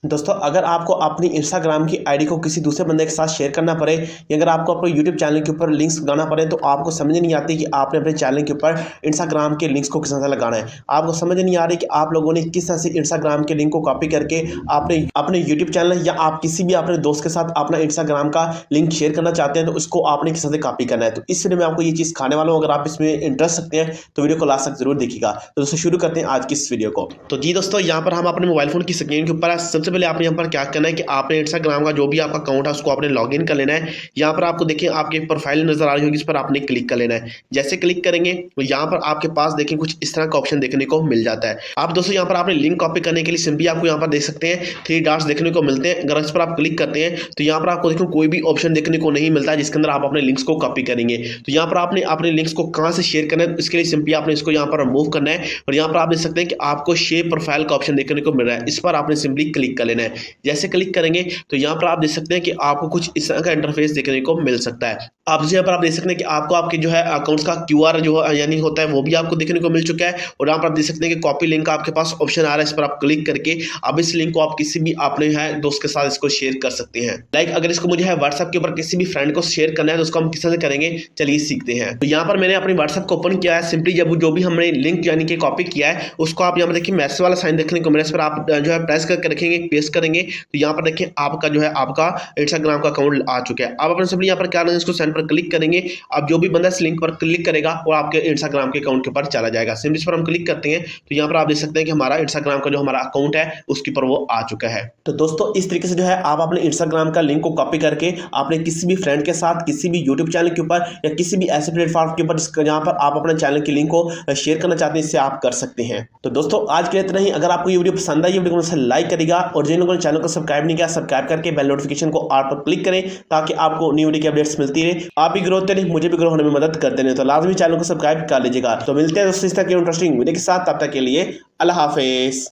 दोस्तों अगर आपको अपनी इंस्टाग्राम की आईडी को किसी दूसरे बंदे के साथ शेयर करना पड़े या अगर आपको अपने यूट्यूब चैनल के ऊपर लिंक्स लगाना पड़े तो आपको समझ नहीं आती कि आपने अपने चैनल के ऊपर इंस्टाग्राम के लिंक्स को किस तरह से लगाना है। आपको समझ नहीं आ रही कि आप लोगों ने किस तरह से इंस्टाग्राम के लिंक को कॉपी करके आपने अपने यूट्यूब चैनल या आप किसी भी अपने दोस्त के साथ अपना इंस्टाग्राम का लिंक शेयर करना चाहते हैं तो उसको आपने किस तरह से कॉपी करना है। तो इस वीडियो में आपको ये चीज़ खाने वाला हूँ। अगर आप इसमें इंटरेस्ट रखते हैं तो वीडियो को लास्ट तक जरूर देखिएगा। तो दोस्तों शुरू करते हैं आज की इस वीडियो को। तो जी दोस्तों यहाँ पर हम अपने मोबाइल फोन की स्क्रीन के ऊपर सबसे पहले आपने यहाँ पर क्या करना है कि आपने इंस्टाग्राम का जो भी आपका अकाउंट है उसको आपने लॉगिन कर लेना है। यहाँ पर आपको देखिए आपकी प्रोफाइल नजर आ रही होगी, इस पर आपने क्लिक कर लेना है। जैसे क्लिक करेंगे तो यहाँ पर आपके पास देखिए कुछ इस तरह का ऑप्शन देखने को मिल जाता है। आप दोस्तों यहाँ पर आपने लिंक कॉपी करने के लिए सिंपली आपको यहाँ पर देख सकते हैं 3 डॉट्स देखने को मिलते हैं। अगर इस पर आप क्लिक करते हैं तो यहाँ पर आपको देखो कोई भी ऑप्शन देखने को नहीं मिलता है जिसके अंदर आप अपने लिंक्स को कॉपी करेंगे। तो यहाँ पर आपने अपने लिंक्स को कहाँ से शेयर करना है, इसके लिए सिंपली आपने इसको यहाँ पर रिमूव करना है और यहाँ पर आप देख सकते हैं कि आपको शेयर प्रोफाइल का ऑप्शन देखने को मिल रहा है। इस पर आपने सिंपली क्लिक कर लेना है। जैसे क्लिक करेंगे तो यहाँ पर आप देख सकते हैं कि आपको कुछ इस तरह का इंटरफेस देखने को मिल सकता है। आप यहाँ पर आप देख सकते हैं कि आपको आपके जो है अकाउंट्स का QR जो यानी होता है वो भी आपको देखने को मिल चुका है और यहाँ पर आप देख सकते हैं कि कॉपी लिंक का आपके पास ऑप्शन आ रहा है। इस पर आप क्लिक करके अब इस लिंक को आप किसी भी अपने है दोस्त के साथ इसको शेयर कर सकते हैं। लाइक अगर इसको मुझे है व्हाट्सएप के ऊपर किसी भी फ्रेंड को शेयर करना है तो उसको हम किस तरह से करेंगे, चलिए सीखते हैं। तो यहाँ पर मैंने अपनी व्हाट्सएप को ओपन किया है। सिंपली जब जो भी हमने लिंक यानी कि कॉपी किया है उसको आप यहाँ पर देखिए मैसेज वाला साइन देखने को मिला, इस पर आप जो है प्रेस करके रखेंगे, पेस्ट करेंगे तो यहाँ पर देखिए आपका जो है आपका इंस्टाग्राम का अकाउंट आ चुका है। आप अपने सिंपली यहाँ पर क्या करेंगे, इसको सेंड पर क्लिक करेंगे। अब जो भी बंदा इस लिंक पर क्लिक करेगा वो आपके इंस्टाग्राम के अकाउंट के ऊपर चला जाएगा। सिंपली इस पर हम क्लिक करते हैं तो यहाँ पर आप देख सकते हैं कि हमारा इंस्टाग्राम का जो हमारा अकाउंट है उसके ऊपर वो आ चुका है। तो दोस्तों इस तरीके से जो है आप अपने इंस्टाग्राम का लिंक को कॉपी करके आपने किसी भी फ्रेंड के साथ किसी भी यूट्यूब चैनल के ऊपर या किसी भी ऐसे प्लेटफॉर्म के ऊपर जहाँ पर आप अपने चैनल की लिंक को शेयर करना चाहते हैं इससे आप कर सकते हैं। तो दोस्तों आज के लिए इतना ही। अगर आपको ये वीडियो पसंद आई वीडियो को लाइक करेगा और जिन लोगों ने चैनल को सब्सक्राइब नहीं किया सब्सक्राइब करके बेल नोटिफिकेशन को ऑल पर क्लिक करें ताकि आपको न्यू वीडियो की अपडेट्स मिलती रहे। आप भी ग्रोथ करें, मुझे भी ग्रो होने में मदद करते रहे। तो लाजमी चैनल को सब्सक्राइब कर लीजिएगा। तो मिलते हैं दोस्तों इस तरह की इंटरेस्टिंग वीडियो के साथ, तब तक के लिए अल्लाह हाफिज।